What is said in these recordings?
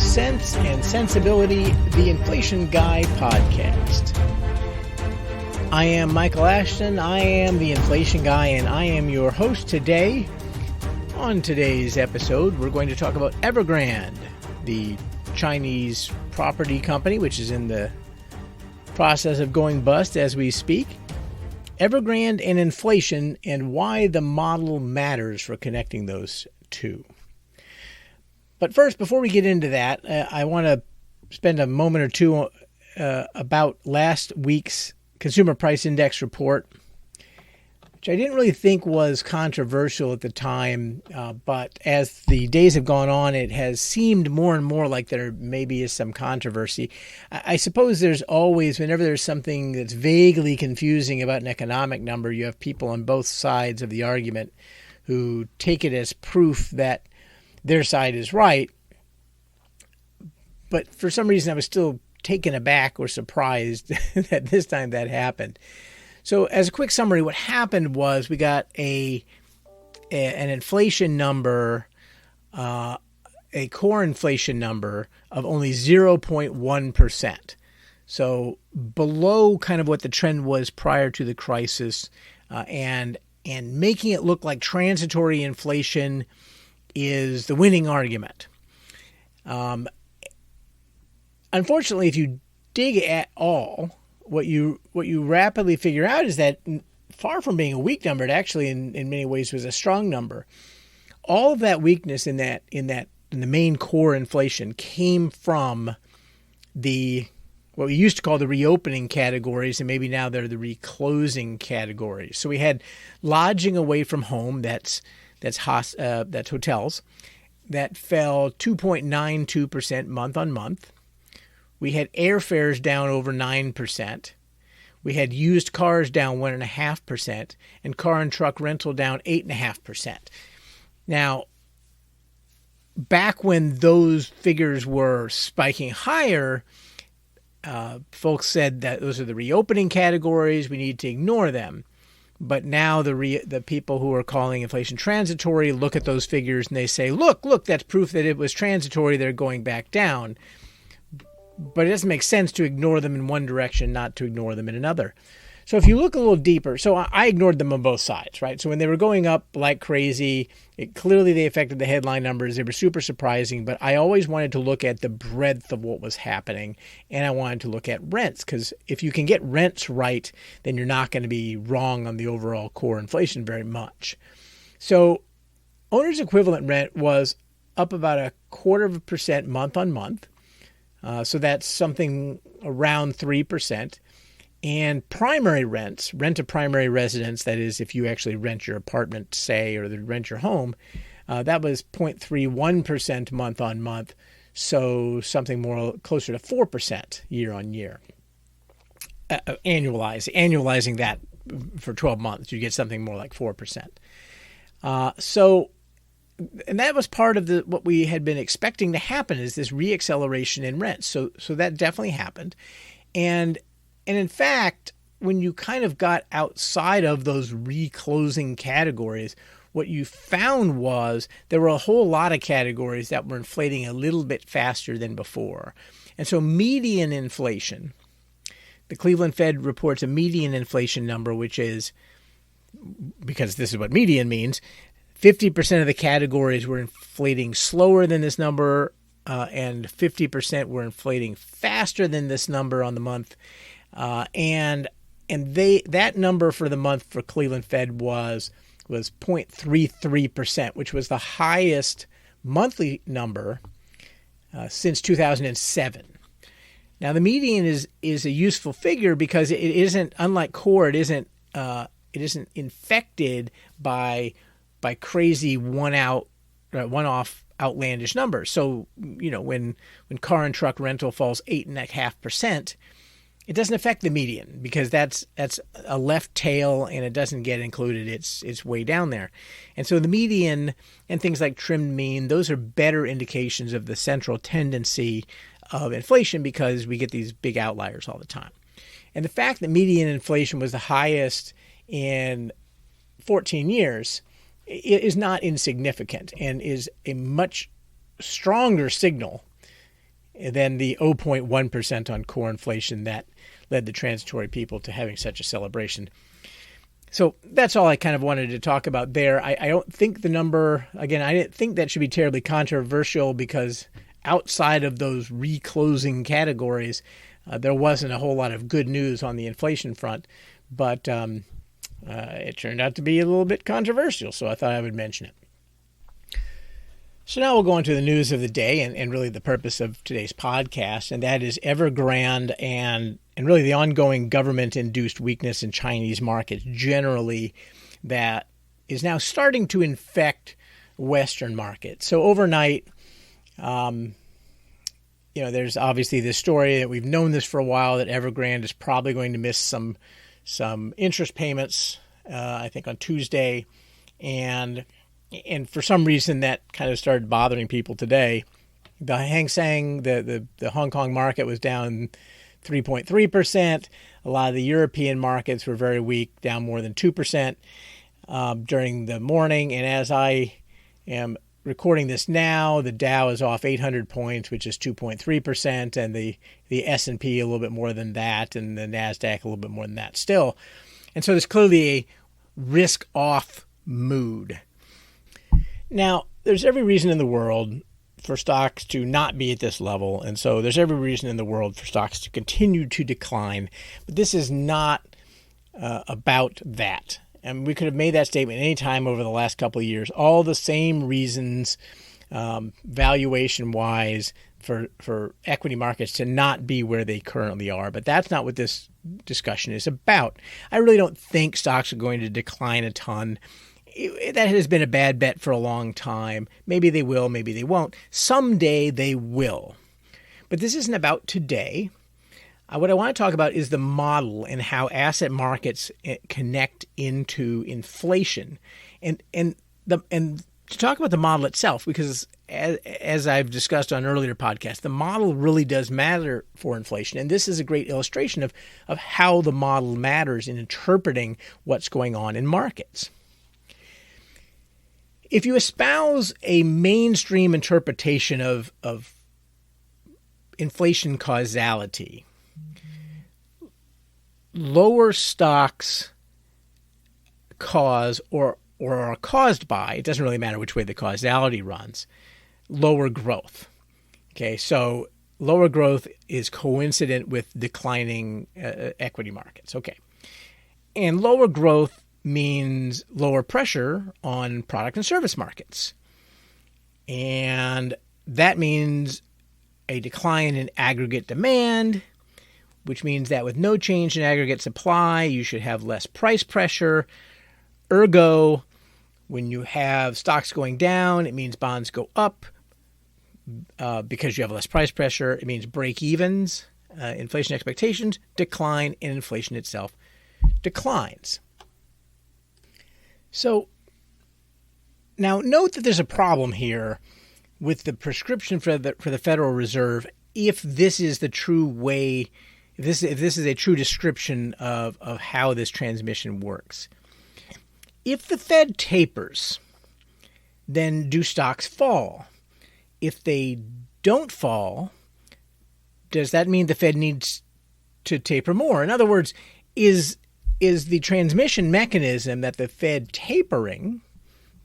Sense and Sensibility, the Inflation Guy podcast. I am Michael Ashton. I am the Inflation Guy, and I am your host today. On today's episode, we're going to talk about Evergrande, the Chinese property company, which is in the process of going bust as we speak. Evergrande and inflation, and why the model matters for connecting those two. But first, before we get into that, I want to spend a moment or two about last week's Consumer Price Index report, which I didn't really think was controversial at the time, but as the days have gone on, it has seemed more and more like there maybe is some controversy. I suppose there's always, whenever there's something that's vaguely confusing about an economic number, you have people on both sides of the argument who take it as proof that their side is right. But for some reason, I was still taken aback or surprised that this time that happened. So as a quick summary, what happened was we got an inflation number, a core inflation number of only 0.1%. So below kind of what the trend was prior to the crisis, and making it look like transitory inflation is the winning argument. Unfortunately, if you dig at all, what you rapidly figure out is that far from being a weak number, it actually in many ways was a strong number. All of that weakness in the main core inflation came from what we used to call the reopening categories, and maybe now they're the reclosing categories. So we had lodging away from home, that's hotels, that fell 2.92% month on month. We had airfares down over 9%. We had used cars down 1.5%, and car and truck rental down 8.5%. Now, back when those figures were spiking higher, folks said that those are the reopening categories, we need to ignore them. But now the people who are calling inflation transitory look at those figures and they say, look, that's proof that it was transitory, they're going back down. But it doesn't make sense to ignore them in one direction, not to ignore them in another. So if you look a little deeper, so I ignored them on both sides, right? So when they were going up like crazy, clearly they affected the headline numbers. They were super surprising, but I always wanted to look at the breadth of what was happening, and I wanted to look at rents, because if you can get rents right, then you're not going to be wrong on the overall core inflation very much. So owner's equivalent rent was up about 0.25% month on month. So that's something around 3%. And primary rents, rent a primary residence, that is if you actually rent your apartment, say, or rent your home, that was 0.31% month on month. So something more closer to 4% year on year. Annualizing that for 12 months, you get something more like 4%. And that was part of what we had been expecting to happen, is this reacceleration in rents. So that definitely happened. And in fact, when you kind of got outside of those reclosing categories, what you found was there were a whole lot of categories that were inflating a little bit faster than before. And so median inflation, the Cleveland Fed reports a median inflation number, which is, because this is what median means, 50% of the categories were inflating slower than this number, and 50% were inflating faster than this number on the month. And that number for the month for Cleveland Fed was 0.33%, which was the highest monthly number since 2007. Now the median is a useful figure because it isn't, unlike core, it isn't infected by crazy one-off outlandish numbers. So, when car and truck rental falls 8.5%, it doesn't affect the median because that's a left tail and it doesn't get included. It's way down there. And so the median and things like trimmed mean, those are better indications of the central tendency of inflation because we get these big outliers all the time. And the fact that median inflation was the highest in 14 years is not insignificant and is a much stronger signal than the 0.1% on core inflation that led the transitory people to having such a celebration. So that's all I kind of wanted to talk about there. I don't think the number, again, I didn't think that should be terribly controversial because outside of those reclosing categories, there wasn't a whole lot of good news on the inflation front. But it turned out to be a little bit controversial, so I thought I would mention it. So now we'll go into the news of the day and really the purpose of today's podcast, and that is Evergrande and really the ongoing government-induced weakness in Chinese markets generally that is now starting to infect Western markets. So overnight, there's obviously this story that we've known this for a while, that Evergrande is probably going to miss some interest payments, I think on Tuesday, and for some reason that kind of started bothering people today. The Hang Seng, the Hong Kong market was down 3.3%. A lot of the European markets were very weak, down more than 2% during the morning. And as I am recording this now, the Dow is off 800 points, which is 2.3%, and the S&P a little bit more than that, and the NASDAQ a little bit more than that still. And so there's clearly a risk-off mood. Now, there's every reason in the world for stocks to not be at this level, and so there's every reason in the world for stocks to continue to decline. But this is not about that. And we could have made that statement any time over the last couple of years. All the same reasons, valuation-wise, for equity markets to not be where they currently are. But that's not what this discussion is about. I really don't think stocks are going to decline a ton. That has been a bad bet for a long time. Maybe they will, maybe they won't. Someday they will. But this isn't about today. What I want to talk about is the model and how asset markets connect into inflation, and to talk about the model itself, because as I've discussed on earlier podcasts, the model really does matter for inflation, and this is a great illustration of how the model matters in interpreting what's going on in markets. If you espouse a mainstream interpretation of inflation causality, lower stocks cause or are caused by, it doesn't really matter which way the causality runs, lower growth. Okay, so lower growth is coincident with declining equity markets. Okay, and lower growth means lower pressure on product and service markets. And that means a decline in aggregate demand, which means that with no change in aggregate supply, you should have less price pressure. Ergo, when you have stocks going down, it means bonds go up because you have less price pressure. It means break-evens, inflation expectations decline, and inflation itself declines. So now note that there's a problem here with the prescription for the Federal Reserve if this is the true way, if this is a true description of how this transmission works. If the Fed tapers, then do stocks fall? If they don't fall, does that mean the Fed needs to taper more? In other words, is the transmission mechanism that the Fed tapering,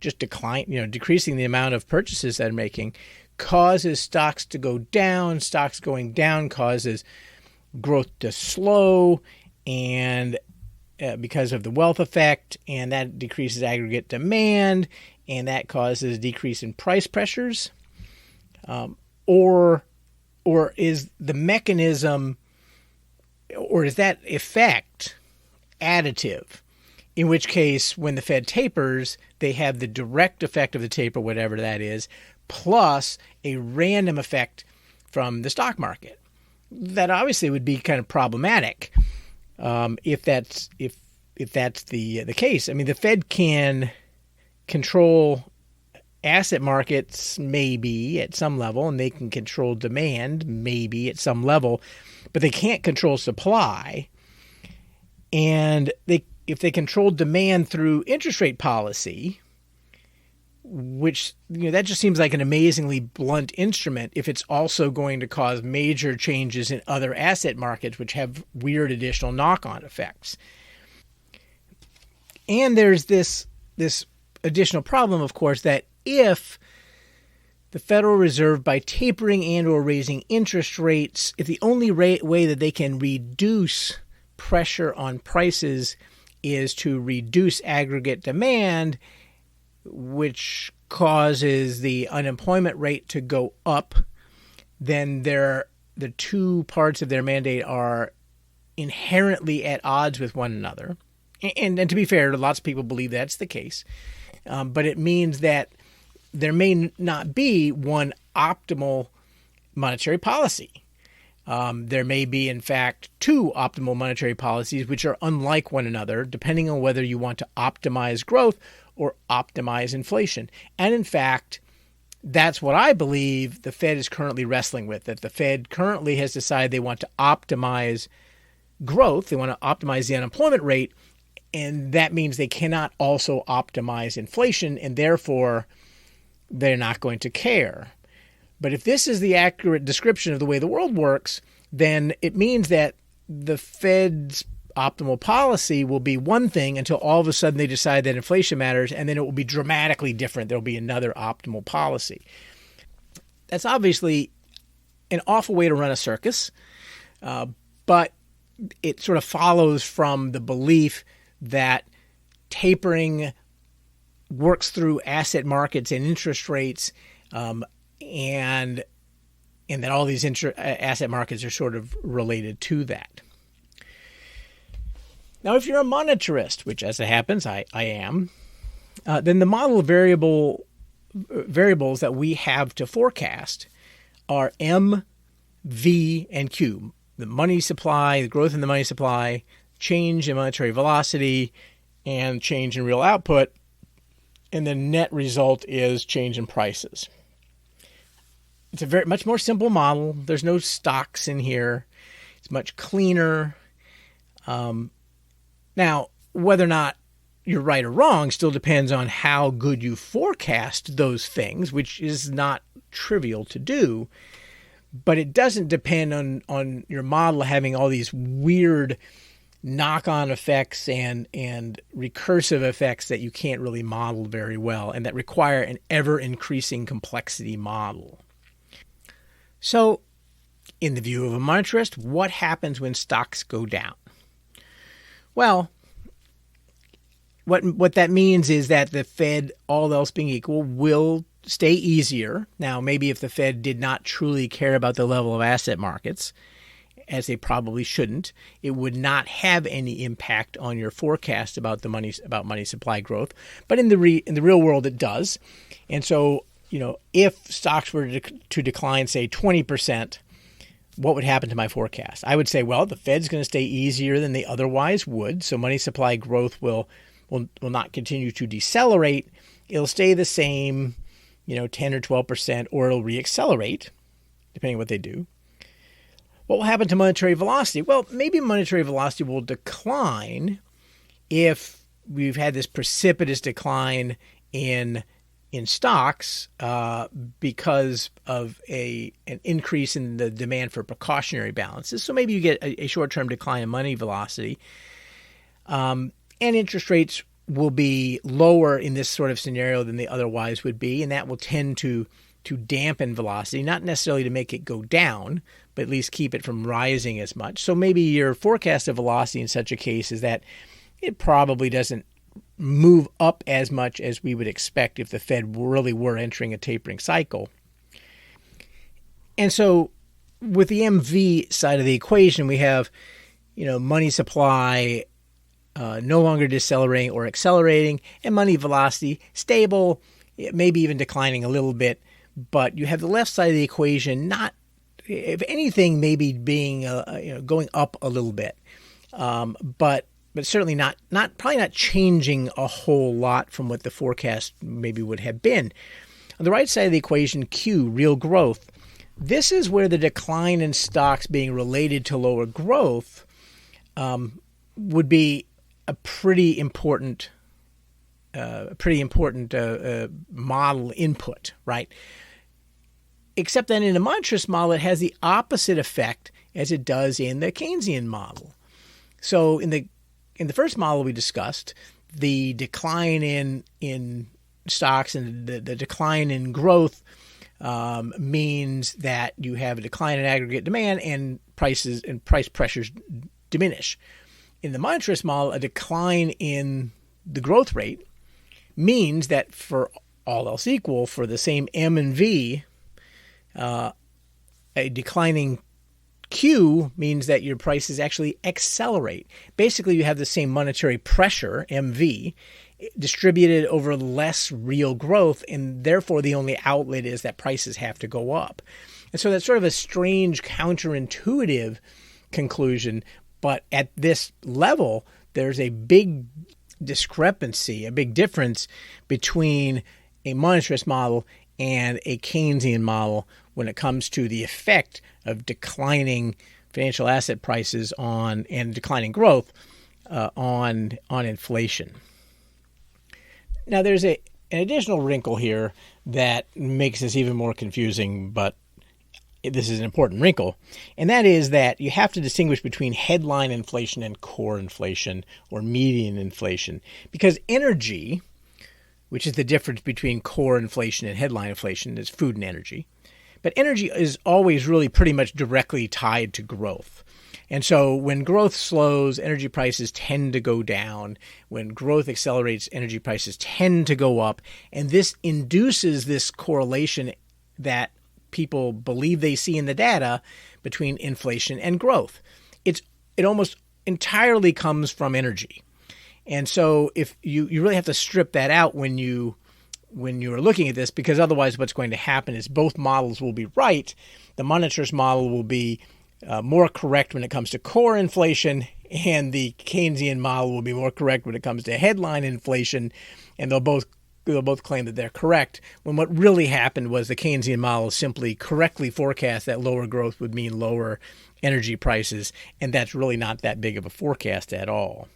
just decreasing the amount of purchases they're making, causes stocks to go down. Stocks going down causes growth to slow, and because of the wealth effect, and that decreases aggregate demand, and that causes a decrease in price pressures, or is the mechanism, or is that effect additive, in which case when the Fed tapers, they have the direct effect of the taper, whatever that is, plus a random effect from the stock market. That obviously would be kind of problematic if that's the case. I mean, the Fed can control asset markets maybe at some level, and they can control demand maybe at some level, but they can't control supply. And if they control demand through interest rate policy, which, that just seems like an amazingly blunt instrument if it's also going to cause major changes in other asset markets, which have weird additional knock-on effects. And there's this additional problem, of course, that if the Federal Reserve, by tapering and or raising interest rates, if the only way that they can reduce pressure on prices is to reduce aggregate demand, which causes the unemployment rate to go up, then the two parts of their mandate are inherently at odds with one another. And to be fair, lots of people believe that's the case. But it means that there may not be one optimal monetary policy. There may be, in fact, two optimal monetary policies which are unlike one another, depending on whether you want to optimize growth or optimize inflation. And in fact, that's what I believe the Fed is currently wrestling with, that the Fed currently has decided they want to optimize growth, they want to optimize the unemployment rate, and that means they cannot also optimize inflation, and therefore they're not going to care. But if this is the accurate description of the way the world works, then it means that the Fed's optimal policy will be one thing until all of a sudden they decide that inflation matters, and then it will be dramatically different. There will be another optimal policy. That's obviously an awful way to run a circus, but it sort of follows from the belief that tapering works through asset markets and interest rates, and that all these asset markets are sort of related to that. Now, if you're a monetarist, which as it happens, I am, then the model of variables that we have to forecast are M, V, and Q. The money supply, the growth in the money supply, change in monetary velocity, and change in real output. And the net result is change in prices. It's a much more simple model. There's no stocks in here. It's much cleaner. Now, whether or not you're right or wrong still depends on how good you forecast those things, which is not trivial to do. But it doesn't depend on your model having all these weird knock-on effects and recursive effects that you can't really model very well and that require an ever-increasing complexity model. So, in the view of a monetarist, what happens when stocks go down? Well, what that means is that the Fed, all else being equal, will stay easier. Now, maybe if the Fed did not truly care about the level of asset markets, as they probably shouldn't, it would not have any impact on your forecast about money supply growth. But in the real world, it does. And so, if stocks were to decline, say 20%, what would happen to my forecast? I would say, well, the Fed's going to stay easier than they otherwise would, so money supply growth will not continue to decelerate. It'll stay the same, 10 or 12%, or it'll reaccelerate, depending on what they do. What will happen to monetary velocity? Well, maybe monetary velocity will decline if we've had this precipitous decline in stocks because of an increase in the demand for precautionary balances. So maybe you get a short-term decline in money velocity. And interest rates will be lower in this sort of scenario than they otherwise would be, and that will tend to dampen velocity, not necessarily to make it go down, but at least keep it from rising as much. So maybe your forecast of velocity in such a case is that it probably doesn't move up as much as we would expect if the Fed really were entering a tapering cycle. And so with the MV side of the equation, we have, money supply no longer decelerating or accelerating, and money velocity stable, maybe even declining a little bit. But you have the left side of the equation not, if anything, maybe being going up a little bit, but certainly probably not changing a whole lot from what the forecast maybe would have been. On the right side of the equation, Q, real growth. This is where the decline in stocks being related to lower growth would be a pretty important pretty important model input, right? Except that in a monetarist model, it has the opposite effect as it does in the Keynesian model. So in the first model we discussed, the decline in stocks and the decline in growth means that you have a decline in aggregate demand and prices and price pressures diminish. In the monetarist model, a decline in the growth rate means that for all else equal, for the same M and V, a declining Q means that your prices actually accelerate. Basically, you have the same monetary pressure, MV, distributed over less real growth, and therefore the only outlet is that prices have to go up. And so that's sort of a strange, counterintuitive conclusion, but at this level, there's a big discrepancy, a big difference between a monetarist model and a Keynesian model when it comes to the effect of declining financial asset prices on and declining growth on inflation. Now, there's an additional wrinkle here that makes this even more confusing, but this is an important wrinkle, and that is that you have to distinguish between headline inflation and core inflation or median inflation, because energy, which is the difference between core inflation and headline inflation, is food and energy. But energy is always really pretty much directly tied to growth. And so when growth slows, energy prices tend to go down. When growth accelerates, energy prices tend to go up. And this induces this correlation that people believe they see in the data between inflation and growth. It almost entirely comes from energy. And so if you really have to strip that out when you are looking at this, because otherwise what's going to happen is both models will be right. The monetarist model will be more correct when it comes to core inflation, and the Keynesian model will be more correct when it comes to headline inflation, and they'll both claim that they're correct, when what really happened was the Keynesian model simply correctly forecast that lower growth would mean lower energy prices, and that's really not that big of a forecast at all.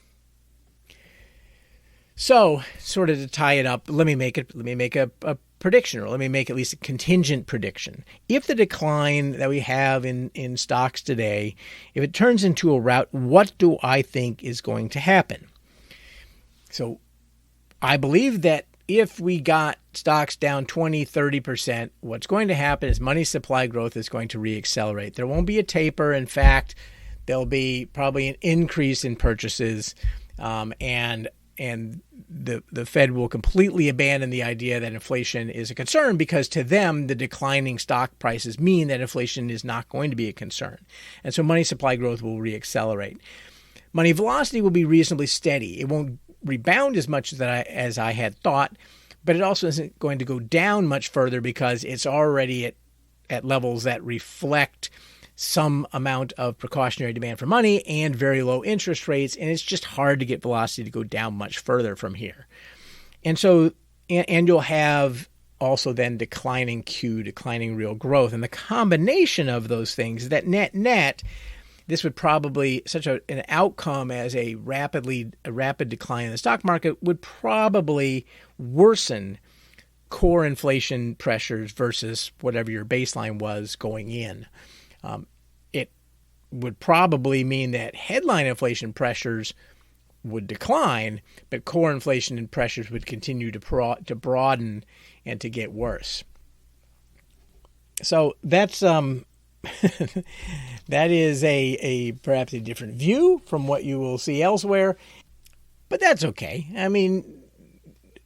So, sort of to tie it up, let me make a prediction, or let me make at least a contingent prediction. If the decline that we have in stocks today, if it turns into a rout, what do I think is going to happen? So, I believe that if we got stocks down 20, 30%, what's going to happen is money supply growth is going to reaccelerate. There won't be a taper. In fact, there'll be probably an increase in purchases, and the Fed will completely abandon the idea that inflation is a concern, because to them, the declining stock prices mean that inflation is not going to be a concern. And so money supply growth will reaccelerate. Money velocity will be reasonably steady. It won't rebound as much as I had thought, but it also isn't going to go down much further, because it's already at levels that reflect some amount of precautionary demand for money and very low interest rates, and it's just hard to get velocity to go down much further from here. And so, and you'll have also then declining Q, declining real growth, and the combination of those things, that net, this would probably, such an outcome as a rapid decline in the stock market would probably worsen core inflation pressures versus whatever your baseline was going in. It would probably mean that headline inflation pressures would decline, but core inflation and pressures would continue to broaden and to get worse. So that's that is a perhaps a different view from what you will see elsewhere, but that's okay. I mean,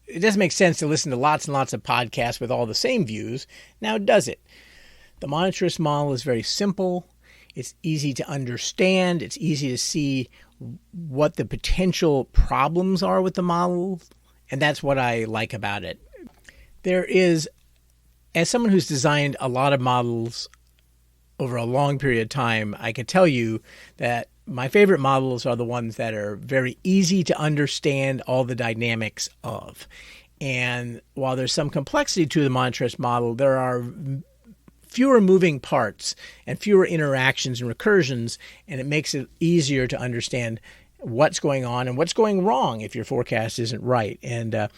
it doesn't make sense to listen to lots and lots of podcasts with all the same views. Now, does it? The monetarist model is very simple. It's easy to understand. It's easy to see what the potential problems are with the model, and that's what I like about it. There is, as someone who's designed a lot of models over a long period of time, I can tell you that my favorite models are the ones that are very easy to understand all the dynamics of. And while there's some complexity to the monetarist model, there are fewer moving parts and fewer interactions and recursions, and it makes it easier to understand what's going on and what's going wrong if your forecast isn't right. And on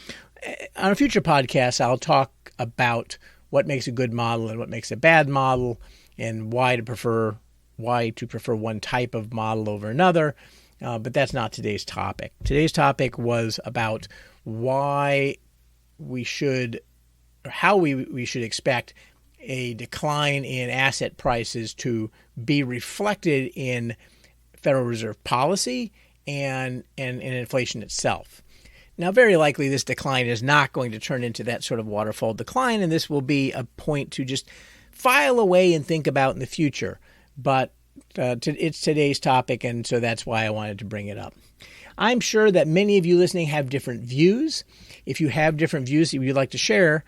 a future podcast, I'll talk about what makes a good model and what makes a bad model, and why to prefer one type of model over another. But that's not today's topic. Today's topic was about why we should, or how we should expect a decline in asset prices to be reflected in Federal Reserve policy and inflation itself. Now, very likely this decline is not going to turn into that sort of waterfall decline, and this will be a point to just file away and think about in the future. But it's today's topic, and so that's why I wanted to bring it up. I'm sure that many of you listening have different views. If you have different views that you'd like to share,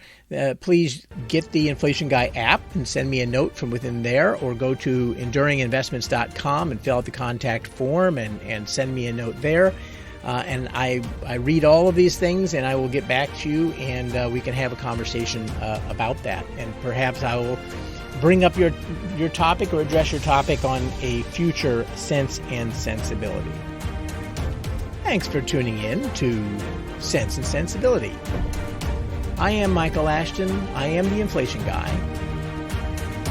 please get the Inflation Guy app and send me a note from within there, or go to enduringinvestments.com and fill out the contact form and send me a note there. And I read all of these things, and I will get back to you, and we can have a conversation about that. And perhaps I will bring up your topic or address your topic on a future Sense and Sensibility. Thanks for tuning in to Sense and Sensibility. I am Michael Ashton. I am the Inflation Guy.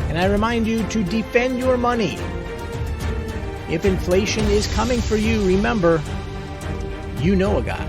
And I remind you to defend your money. If inflation is coming for you, remember, you know a guy.